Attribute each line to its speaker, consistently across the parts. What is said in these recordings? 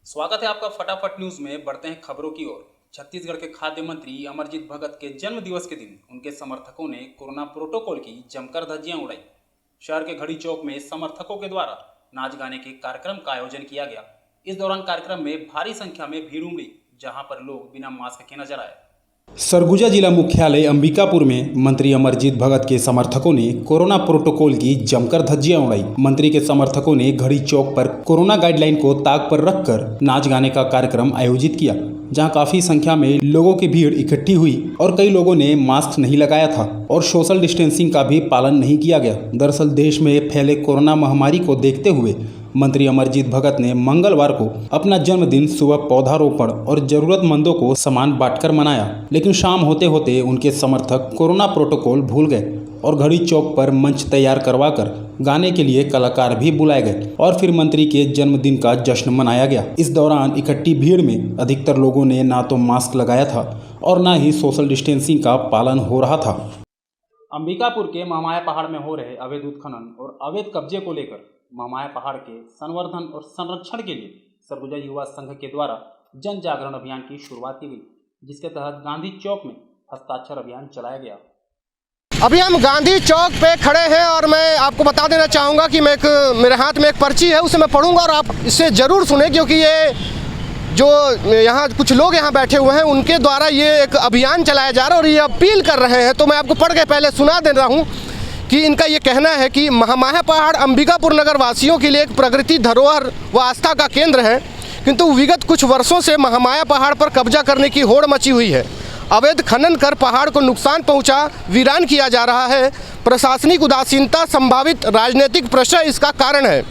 Speaker 1: स्वागत है आपका फटाफट न्यूज में। बढ़ते हैं खबरों की ओर। छत्तीसगढ़ के खाद्य मंत्री अमरजीत भगत के जन्म दिवस के दिन उनके समर्थकों ने कोरोना प्रोटोकॉल की जमकर धज्जियां उड़ाई। शहर के घड़ी चौक में समर्थकों के द्वारा नाच गाने के कार्यक्रम का आयोजन किया गया। इस दौरान कार्यक्रम में भारी संख्या में भीड़ उमड़ी, जहां पर लोग बिना मास्क के नजर आए। सरगुजा जिला मुख्यालय अंबिकापुर में मंत्री अमरजीत भगत के समर्थकों ने कोरोना प्रोटोकॉल की जमकर धज्जियां उड़ाई। मंत्री के समर्थकों ने घड़ी चौक पर कोरोना गाइडलाइन को ताक पर रखकर नाच गाने का कार्यक्रम आयोजित किया, जहां काफी संख्या में लोगों की भीड़ इकट्ठी हुई और कई लोगों ने मास्क नहीं लगाया था और सोशल डिस्टेंसिंग का भी पालन नहीं किया गया। दरअसल देश में फैले कोरोना महामारी को देखते हुए मंत्री अमरजीत भगत ने मंगलवार को अपना जन्मदिन सुबह पौधारोपण और जरूरतमंदों को सामान बांटकर मनाया, लेकिन शाम होते होते उनके समर्थक कोरोना प्रोटोकॉल भूल गए और घड़ी चौक पर मंच तैयार करवाकर गाने के लिए कलाकार भी बुलाए गए और फिर मंत्री के जन्मदिन का जश्न मनाया गया। इस दौरान इकट्ठी भीड़ में अधिकतर लोगों ने ना तो मास्क लगाया था और ना ही सोशल डिस्टेंसिंग का पालन हो रहा था। अंबिकापुर के महामाया पहाड़ में हो रहे अवैध उत्खनन और अवैध कब्जे को लेकर महामाया पहाड़ के संवर्धन और संरक्षण के लिए सरगुजा युवा संघ के द्वारा जन जागरण अभियान की शुरुआत की गई, जिसके तहत गांधी चौक में हस्ताक्षर अभियान चलाया गया।
Speaker 2: अभी हम गांधी चौक पे खड़े हैं और मैं आपको बता देना चाहूँगा कि मेरे हाथ में एक पर्ची है, उसे मैं पढ़ूंगा और आप इसे ज़रूर सुने, क्योंकि ये जो यहाँ कुछ लोग यहाँ बैठे हुए हैं उनके द्वारा ये एक अभियान चलाया जा रहा है और ये अपील कर रहे हैं। तो मैं आपको पढ़ के पहले सुना दे रहा हूँ कि इनका ये कहना है कि महामाया पहाड़ अंबिकापुर नगर वासियों के लिए एक प्रकृति धरोहर व आस्था का केंद्र है, किंतु विगत कुछ वर्षों से महामाया पहाड़ पर कब्जा करने की होड़ मची हुई है। अवैध खनन कर पहाड़ को नुकसान पहुंचा वीरान किया जा रहा है। प्रशासनिक उदासीनता संभावित राजनीतिक प्रश्न इसका कारण है।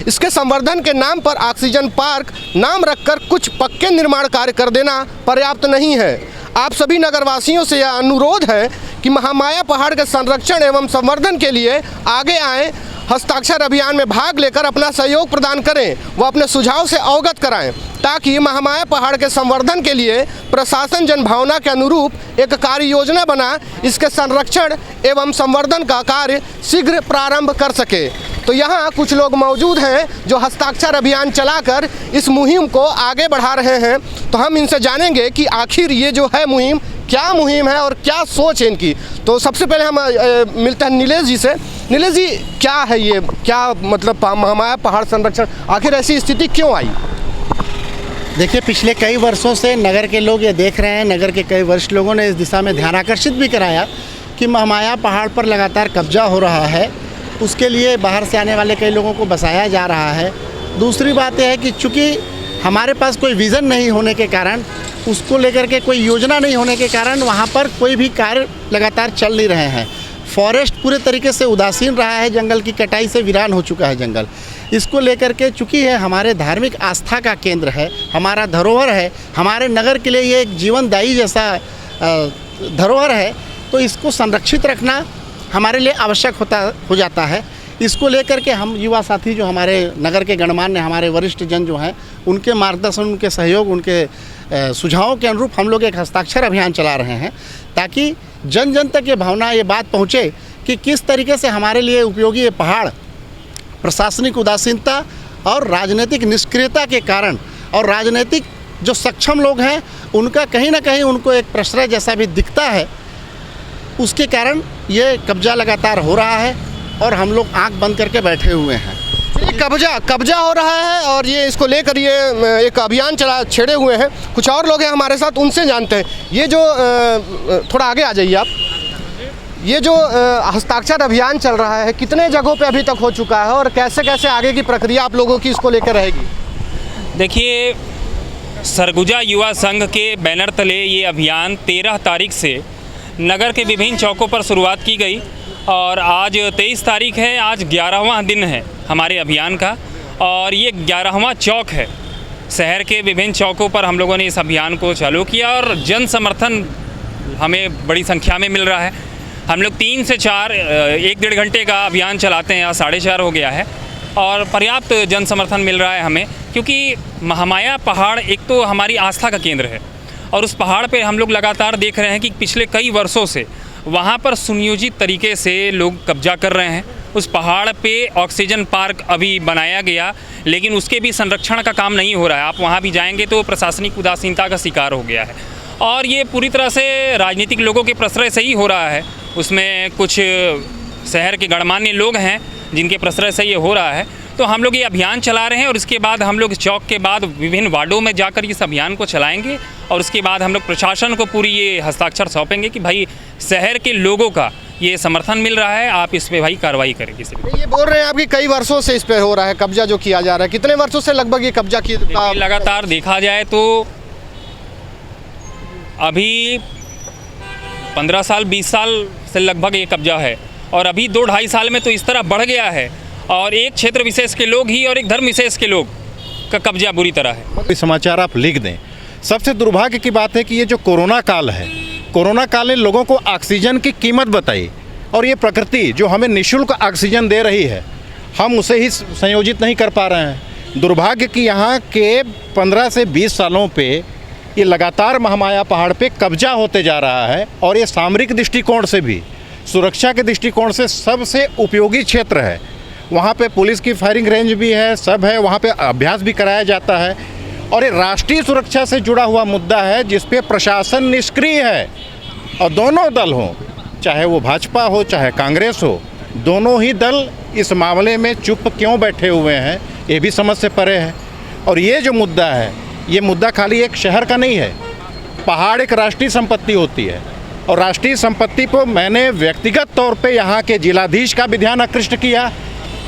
Speaker 2: इसके संवर्धन के नाम पर ऑक्सीजन पार्क नाम रखकर कुछ पक्के निर्माण कार्य कर देना पर्याप्त नहीं है। आप सभी नगरवासियों से यह अनुरोध है कि महामाया पहाड़ के संरक्षण एवं संवर्धन के लिए आगे आएं, हस्ताक्षर अभियान में भाग लेकर अपना सहयोग प्रदान करें व अपने सुझाव से अवगत कराएं, ताकि महामाया पहाड़ के संवर्धन के लिए प्रशासन जनभावना के अनुरूप एक कार्य योजना बना इसके संरक्षण एवं संवर्धन का कार्य शीघ्र प्रारंभ कर सके। तो यहाँ कुछ लोग मौजूद हैं जो हस्ताक्षर अभियान चलाकर इस मुहिम को आगे बढ़ा रहे हैं। तो हम इनसे जानेंगे कि आखिर ये जो है मुहिम क्या मुहिम है और क्या सोच है इनकी। तो सबसे पहले हम मिलते हैं नीलेश जी से। नीलेश जी, क्या है ये, क्या मतलब महामाया पहाड़ संरक्षण, आखिर ऐसी स्थिति क्यों आई?
Speaker 3: देखिए, पिछले कई वर्षों से नगर के लोग ये देख रहे हैं, नगर के कई वरिष्ठ लोगों ने इस दिशा में ध्यान आकर्षित भी कराया कि महामाया पहाड़ पर लगातार कब्जा हो रहा है। उसके लिए बाहर से आने वाले कई लोगों को बसाया जा रहा है। दूसरी बात यह है कि चूँकि हमारे पास कोई विज़न नहीं होने के कारण, उसको लेकर के कोई योजना नहीं होने के कारण वहाँ पर कोई भी कार्य लगातार चल नहीं रहे हैं। फॉरेस्ट पूरे तरीके से उदासीन रहा है, जंगल की कटाई से वीरान हो चुका है जंगल। इसको लेकर के चूँकि है हमारे धार्मिक आस्था का केंद्र है, हमारा धरोहर है, हमारे नगर के लिए ये एक जीवनदायी जैसा धरोहर है, तो इसको संरक्षित रखना हमारे लिए आवश्यक हो जाता है। इसको लेकर के हम युवा साथी जो हमारे नगर के गणमान्य, हमारे वरिष्ठ जन जो हैं, उनके मार्गदर्शन, उनके सहयोग, उनके सुझावों के अनुरूप हम लोग एक हस्ताक्षर अभियान चला रहे हैं, ताकि जन जन तक ये भावना, ये बात पहुँचे कि किस तरीके से हमारे लिए उपयोगी ये पहाड़ प्रशासनिक उदासीनता और राजनीतिक निष्क्रियता के कारण, और राजनीतिक जो सक्षम लोग हैं उनका कहीं ना कहीं उनको एक प्रश्रय जैसा भी दिखता है, उसके कारण ये कब्जा लगातार हो रहा है और हम लोग आंख बंद करके बैठे हुए हैं।
Speaker 2: कब्जा हो रहा है और ये इसको लेकर ये एक अभियान छेड़े हुए हैं। कुछ और लोग हैं हमारे साथ, उनसे जानते हैं। ये जो थोड़ा आगे आ जाइए आप, ये जो हस्ताक्षर अभियान चल रहा है कितने जगहों पे अभी तक हो चुका है और कैसे कैसे आगे की प्रक्रिया आप लोगों की इसको लेकर रहेगी?
Speaker 4: देखिए, सरगुजा युवा संघ के बैनर तले ये अभियान 13 तारीख से नगर के विभिन्न चौकों पर शुरुआत की गई और आज 23 तारीख है। आज 11वां दिन है हमारे अभियान का और ये 11वां चौक है। शहर के विभिन्न चौकों पर हम लोगों ने इस अभियान को चालू किया और जन समर्थन हमें बड़ी संख्या में मिल रहा है। हम लोग 3 से 4 1-1.5 घंटे का अभियान चलाते हैं, आज 4:30 हो गया है और पर्याप्त जन समर्थन मिल रहा है हमें, क्योंकि महामाया पहाड़ एक तो हमारी आस्था का केंद्र है और उस पहाड़ पे हम लोग लगातार देख रहे हैं कि पिछले कई वर्षों से वहाँ पर सुनियोजित तरीके से लोग कब्जा कर रहे हैं उस पहाड़ पे ऑक्सीजन पार्क अभी बनाया गया, लेकिन उसके भी संरक्षण का काम नहीं हो रहा है। आप वहाँ भी जाएंगे तो प्रशासनिक उदासीनता का शिकार हो गया है और ये पूरी तरह से राजनीतिक लोगों के प्रश्रय से ही हो रहा है। उसमें कुछ शहर के गणमान्य लोग हैं जिनके प्रश्रय से ये हो रहा है। तो हम लोग ये अभियान चला रहे हैं और इसके बाद हम लोग चौक के बाद विभिन्न वार्डों में जाकर इस अभियान को चलाएंगे और उसके बाद हम लोग प्रशासन को पूरी ये हस्ताक्षर सौंपेंगे कि भाई शहर के लोगों का ये समर्थन मिल रहा है, आप इस पे भाई कार्रवाई करें। किसी
Speaker 2: ये बोल रहे हैं आपकी कई वर्षों से इस पे हो रहा है कब्जा जो किया जा रहा है, कितने वर्षों से लगभग ये कब्जा की
Speaker 4: लगातार देखा जाए तो अभी 15 साल 20 साल से लगभग ये कब्जा है और अभी 2-2.5 साल में तो इस तरह बढ़ गया है और एक क्षेत्र विशेष के लोग ही और एक धर्म विशेष के लोग का कब्जा बुरी तरह है।
Speaker 5: समाचार आप लिख दें। सबसे दुर्भाग्य की बात है कि ये जो कोरोना काल है, कोरोना काल ने लोगों को ऑक्सीजन की कीमत बताई और ये प्रकृति जो हमें निःशुल्क ऑक्सीजन दे रही है, हम उसे ही संयोजित नहीं कर पा रहे हैं। दुर्भाग्य कि यहाँ के 15 से 20 सालों पे ये लगातार महामाया पहाड़ पे कब्जा होते जा रहा है और ये सामरिक दृष्टिकोण से भी, सुरक्षा के दृष्टिकोण से सबसे उपयोगी क्षेत्र है। वहाँ पे पुलिस की फायरिंग रेंज भी है, सब है, वहाँ पे अभ्यास भी कराया जाता है और ये राष्ट्रीय सुरक्षा से जुड़ा हुआ मुद्दा है जिस पे प्रशासन निष्क्रिय है। और दोनों दल हों, चाहे वो भाजपा हो चाहे कांग्रेस हो, दोनों ही दल इस मामले में चुप क्यों बैठे हुए हैं, ये भी समझ से परे है। और ये जो मुद्दा है, ये मुद्दा खाली एक शहर का नहीं है। पहाड़ एक राष्ट्रीय संपत्ति होती है और राष्ट्रीय संपत्ति को मैंने व्यक्तिगत तौर पे यहाँ के जिलाधीश का भी ध्यान आकृष्ट किया,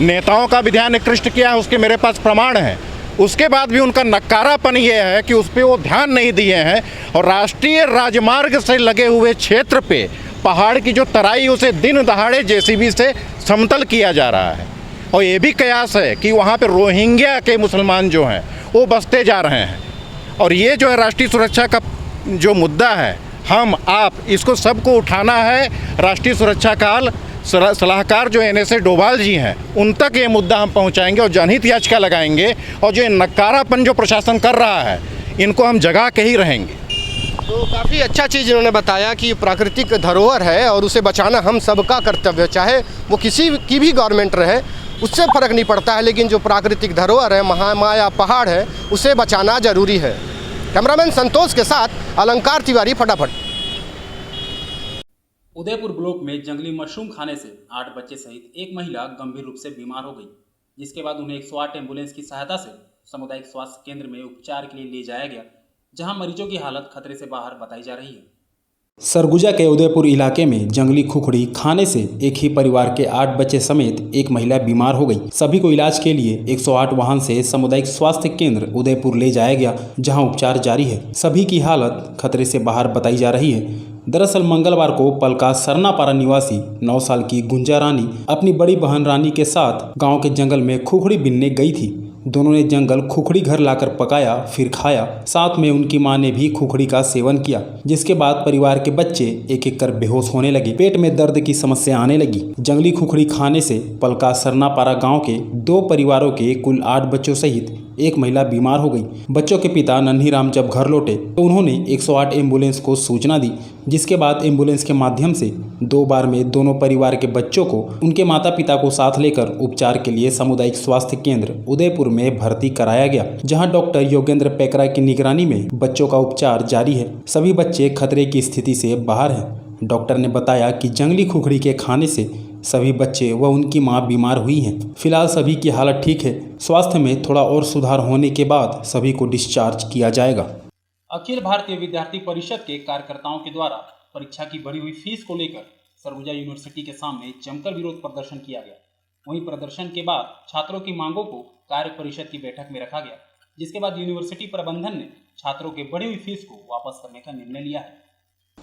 Speaker 5: नेताओं का भी ध्यान आकृष्ट किया, उसके मेरे पास प्रमाण हैं। उसके बाद भी उनका नकारापन ये है कि उस पर वो ध्यान नहीं दिए हैं और राष्ट्रीय राजमार्ग से लगे हुए क्षेत्र पे पहाड़ की जो तराई उसे दिन दहाड़े जेसीबी से समतल किया जा रहा है। और ये भी कयास है कि वहाँ पे रोहिंग्या के मुसलमान जो हैं वो बसते जा रहे हैं। और ये जो है राष्ट्रीय सुरक्षा का जो मुद्दा है, हम आप इसको सबको उठाना है। राष्ट्रीय सुरक्षा काल सलाहकार जो NSA डोभाल जी हैं, उन तक ये मुद्दा हम पहुंचाएंगे और जनहित याचिका लगाएंगे और जो नकारापन जो प्रशासन कर रहा है, इनको हम जगा के ही रहेंगे।
Speaker 2: तो काफ़ी अच्छा चीज़ इन्होंने बताया कि प्राकृतिक धरोहर है और उसे बचाना हम सबका कर्तव्य, चाहे वो किसी की भी गवर्नमेंट रहे, उससे फ़र्क नहीं पड़ता है, लेकिन जो प्राकृतिक धरोहर है, महामाया पहाड़ है, उसे बचाना ज़रूरी है। कैमरामैन संतोष के साथ अलंकार तिवारी, फटाफट।
Speaker 1: उदयपुर ब्लॉक में जंगली मशरूम खाने से 8 बच्चे सहित एक महिला गंभीर रूप से बीमार हो गई, जिसके बाद उन्हें 108 एम्बुलेंस की सहायता से सामुदायिक स्वास्थ्य केंद्र में उपचार के लिए ले जाया गया, जहां मरीजों की हालत खतरे से बाहर बताई जा रही है। सरगुजा के उदयपुर इलाके में जंगली खुखड़ी खाने से एक ही परिवार के 8 बच्चे समेत एक महिला बीमार हो गई। सभी को इलाज के लिए 108 वाहन से सामुदायिक स्वास्थ्य केंद्र उदयपुर ले जाया गया, जहां उपचार जारी है। सभी की हालत खतरे से बाहर बताई जा रही है। दरअसल मंगलवार को पलका सरनापारा निवासी 9 साल की गुंजा रानी अपनी बड़ी बहन रानी के साथ गांव के जंगल में खुखड़ी बीनने गई थी। दोनों ने जंगल खुखड़ी घर लाकर पकाया, फिर खाया। साथ में उनकी मां ने भी खुखड़ी का सेवन किया, जिसके बाद परिवार के बच्चे एक एक कर बेहोश होने लगे। पेट में दर्द की समस्या आने लगी। जंगली खुखड़ी खाने से पलका सरनापारा गांव के 2 परिवारों के कुल 8 बच्चों सहित एक महिला बीमार हो गई। बच्चों के पिता नन्हीराम जब घर लौटे तो उन्होंने 108 एम्बुलेंस को सूचना दी, जिसके बाद एम्बुलेंस के माध्यम से 2 बार में दोनों परिवार के बच्चों को उनके माता पिता को साथ लेकर उपचार के लिए सामुदायिक स्वास्थ्य केंद्र उदयपुर में भर्ती कराया गया, जहां डॉक्टर योगेंद्र पेकरा की निगरानी में बच्चों का उपचार जारी है। सभी बच्चे खतरे की स्थिति से बाहर हैं। डॉक्टर ने बताया कि जंगली खुखड़ी के खाने से सभी बच्चे व उनकी मां बीमार हुई हैं। फिलहाल सभी की हालत ठीक है। स्वास्थ्य में थोड़ा और सुधार होने के बाद सभी को डिस्चार्ज किया जाएगा। अखिल भारतीय विद्यार्थी परिषद के कार्यकर्ताओं के द्वारा परीक्षा की बढ़ी हुई फीस को लेकर सरगुजा यूनिवर्सिटी के सामने जमकर विरोध प्रदर्शन किया गया। वहीं प्रदर्शन के बाद छात्रों की मांगों को कार्य परिषद की बैठक में रखा गया, जिसके बाद यूनिवर्सिटी प्रबंधन ने छात्रों की बढ़ी हुई फीस को वापस करने का निर्णय लिया है।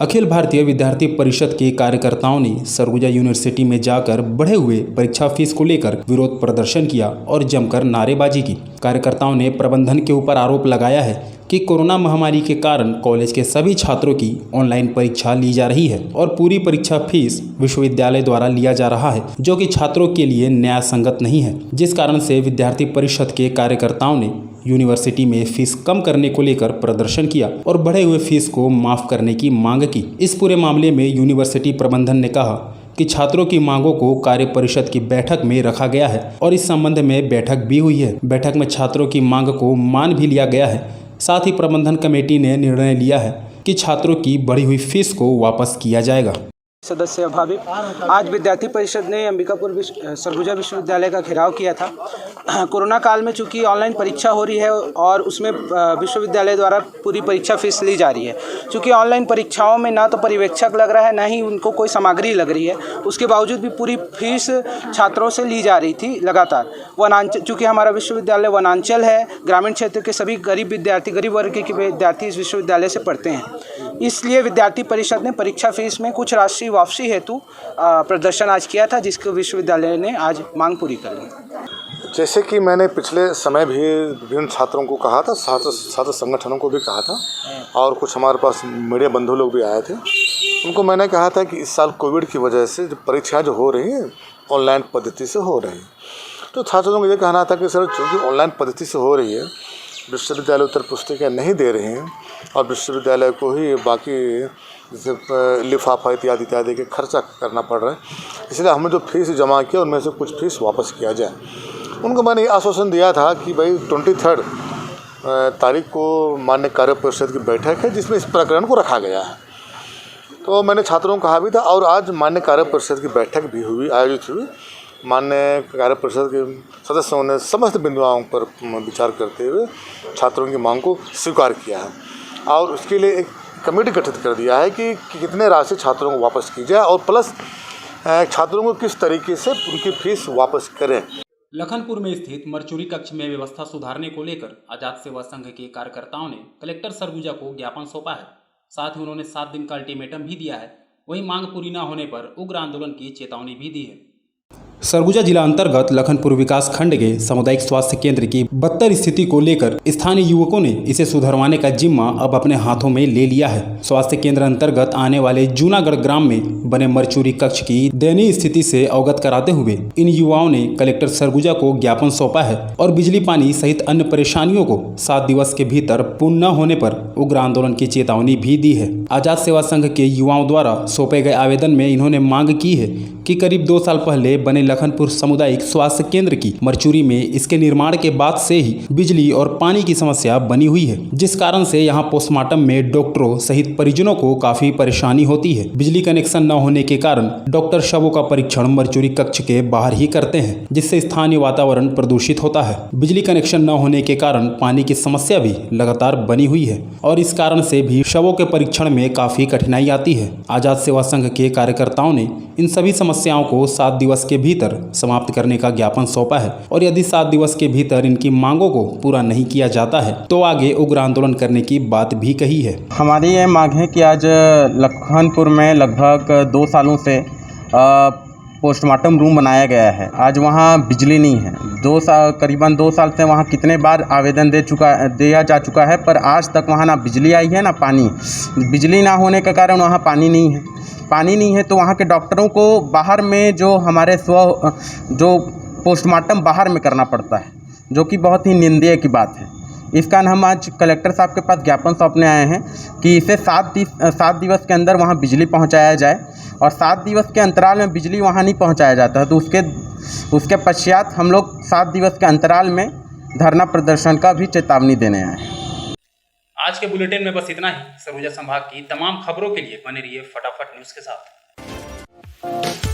Speaker 1: अखिल भारतीय विद्यार्थी परिषद के कार्यकर्ताओं ने सरगुजा यूनिवर्सिटी में जाकर बढ़े हुए परीक्षा फीस को लेकर विरोध प्रदर्शन किया और जमकर नारेबाजी की। कार्यकर्ताओं ने प्रबंधन के ऊपर आरोप लगाया है कि कोरोना महामारी के कारण कॉलेज के सभी छात्रों की ऑनलाइन परीक्षा ली जा रही है और पूरी परीक्षा फीस विश्वविद्यालय द्वारा लिया जा रहा है, जो कि छात्रों के लिए न्याय संगत नहीं है। जिस कारण से विद्यार्थी परिषद के कार्यकर्ताओं ने यूनिवर्सिटी में फीस कम करने को लेकर प्रदर्शन किया और बढ़े हुए फीस को माफ करने की मांग की। इस पूरे मामले में यूनिवर्सिटी प्रबंधन ने कहा कि छात्रों की मांगों को कार्य परिषद की बैठक में रखा गया है और इस संबंध में बैठक भी हुई है। बैठक में छात्रों की मांग को मान भी लिया गया है। साथ ही प्रबंधन कमेटी ने निर्णय लिया है कि छात्रों की बढ़ी हुई फीस को वापस किया जाएगा।
Speaker 6: सदस्य भाविक आज विद्यार्थी परिषद ने अंबिकापुर सरगुजा विश्वविद्यालय का घेराव किया था। कोरोना काल में चूंकि ऑनलाइन परीक्षा हो रही है और उसमें विश्वविद्यालय द्वारा पूरी परीक्षा फीस ली जा रही है। चूंकि ऑनलाइन परीक्षाओं में ना तो पर्यवेक्षक लग रहा है, ना ही उनको कोई सामग्री लग रही है, उसके बावजूद भी पूरी फीस छात्रों से ली जा रही थी लगातार। वनांचल, चूँकि हमारा विश्वविद्यालय वनांचल है, ग्रामीण क्षेत्र के सभी गरीब विद्यार्थी, गरीब वर्ग के विद्यार्थी इस विश्वविद्यालय से पढ़ते हैं। इसलिए विद्यार्थी परिषद ने परीक्षा फीस में कुछ राशि वापसी हेतु प्रदर्शन आज किया था, जिसको विश्वविद्यालय ने आज मांग पूरी कर ली।
Speaker 7: जैसे कि मैंने पिछले समय भी विभिन्न छात्रों को कहा था, छात्र संगठनों को भी कहा था और कुछ हमारे पास मीडिया बंधु लोग भी आए थे, उनको मैंने कहा था कि इस साल कोविड की वजह से जो परीक्षाएं जो हो रही हैं ऑनलाइन पद्धति से हो रही हैं, तो छात्रों को ये कहना था कि सर चूँकि ऑनलाइन पद्धति से हो रही है, विश्वविद्यालय उत्तर पुस्तिकाएँ नहीं दे रहे हैं और विश्वविद्यालय को ही बाकी जैसे लिफाफा इत्यादि के खर्चा करना पड़ रहा है, इसलिए हमने जो फीस जमा किया उनमें से कुछ फीस वापस किया जाए। उनको मैंने ये आश्वासन दिया था कि भाई 23 तारीख को माननीय कार्य परिषद की बैठक है जिसमें इस प्रकरण को रखा गया है। तो मैंने छात्रों को कहा भी था और आज माननीय कार्य परिषद की बैठक भी आयोजित हुई। माननीय कार्य परिषद के सदस्यों ने समस्त बिंदुओं पर विचार करते हुए छात्रों की मांग को स्वीकार किया है और उसके लिए एक कमेटी गठित कर दिया है कि कितने राशि छात्रों को वापस की जाए और प्लस छात्रों को किस तरीके से उनकी फीस वापस करें।
Speaker 1: लखनपुर में स्थित मरचुरी कक्ष में व्यवस्था सुधारने को लेकर आजाद सेवा संघ के कार्यकर्ताओं ने कलेक्टर सरगुजा को ज्ञापन सौंपा है। साथ ही उन्होंने 7 दिन का अल्टीमेटम भी दिया है। वहीं मांग पूरी न होने पर उग्र आंदोलन की चेतावनी भी दी है। सरगुजा जिला अंतर्गत लखनपुर विकास खंड के सामुदायिक स्वास्थ्य केंद्र की बदतर स्थिति को लेकर स्थानीय युवकों ने इसे सुधरवाने का जिम्मा अब अपने हाथों में ले लिया है। स्वास्थ्य केंद्र अंतर्गत आने वाले जूनागढ़ ग्राम में बने मरचुरी कक्ष की दयनीय स्थिति से अवगत कराते हुए इन युवाओं ने कलेक्टर सरगुजा को ज्ञापन सौंपा है और बिजली पानी सहित अन्य परेशानियों को 7 दिवस के भीतर पूर्ण न होने पर उग्र आंदोलन की चेतावनी भी दी है। आजाद सेवा संघ के युवाओं द्वारा सौंपे गए आवेदन में इन्होंने मांग की है कि करीब 2 साल पहले बने लखनपुर सामुदायिक स्वास्थ्य केंद्र की मरचुरी में इसके निर्माण के बाद से ही बिजली और पानी की समस्या बनी हुई है, जिस कारण से यहां पोस्टमार्टम में डॉक्टरों सहित परिजनों को काफी परेशानी होती है। बिजली कनेक्शन न होने के कारण डॉक्टर शवों का परीक्षण मरचुरी कक्ष के बाहर ही करते हैं, जिससे स्थानीय वातावरण प्रदूषित होता है। बिजली कनेक्शन न होने के कारण पानी की समस्या भी लगातार बनी हुई है और इस कारण से भी शवों के परीक्षण में काफी कठिनाई आती है। आजाद सेवा संघ के कार्यकर्ताओं ने इन सभी समस्याओं को 7 दिवस के भीतर समाप्त करने का ज्ञापन सौंपा है और यदि 7 दिवस के भीतर इनकी मांगों को पूरा नहीं किया जाता है तो आगे उग्र आंदोलन करने की बात भी कही है।
Speaker 8: हमारी ये मांग है कि आज लखनपुर में लगभग 2 सालों से पोस्टमार्टम रूम बनाया गया है। आज वहाँ बिजली नहीं है। करीबन 2 साल से वहाँ कितने बार आवेदन दिया जा चुका है, पर आज तक वहाँ ना बिजली आई है ना पानी। बिजली ना होने के कारण वहाँ पानी नहीं है तो वहाँ के डॉक्टरों को बाहर में जो पोस्टमार्टम बाहर में करना पड़ता है, जो कि बहुत ही निंदनीय की बात है। इस कारण हम आज कलेक्टर साहब के पास ज्ञापन सौंपने आए हैं कि इसे 7 दिवस के अंदर वहाँ बिजली पहुँचाया जाए और 7 दिवस के अंतराल में बिजली वहाँ नहीं पहुँचाया जाता है तो उसके पश्चात हम लोग 7 दिवस के अंतराल में धरना प्रदर्शन का भी चेतावनी देने आए हैं।
Speaker 1: आज के बुलेटिन में बस इतना ही। सरगुजा संभाग की तमाम खबरों के लिए बने रहिए फटाफट न्यूज़ के साथ।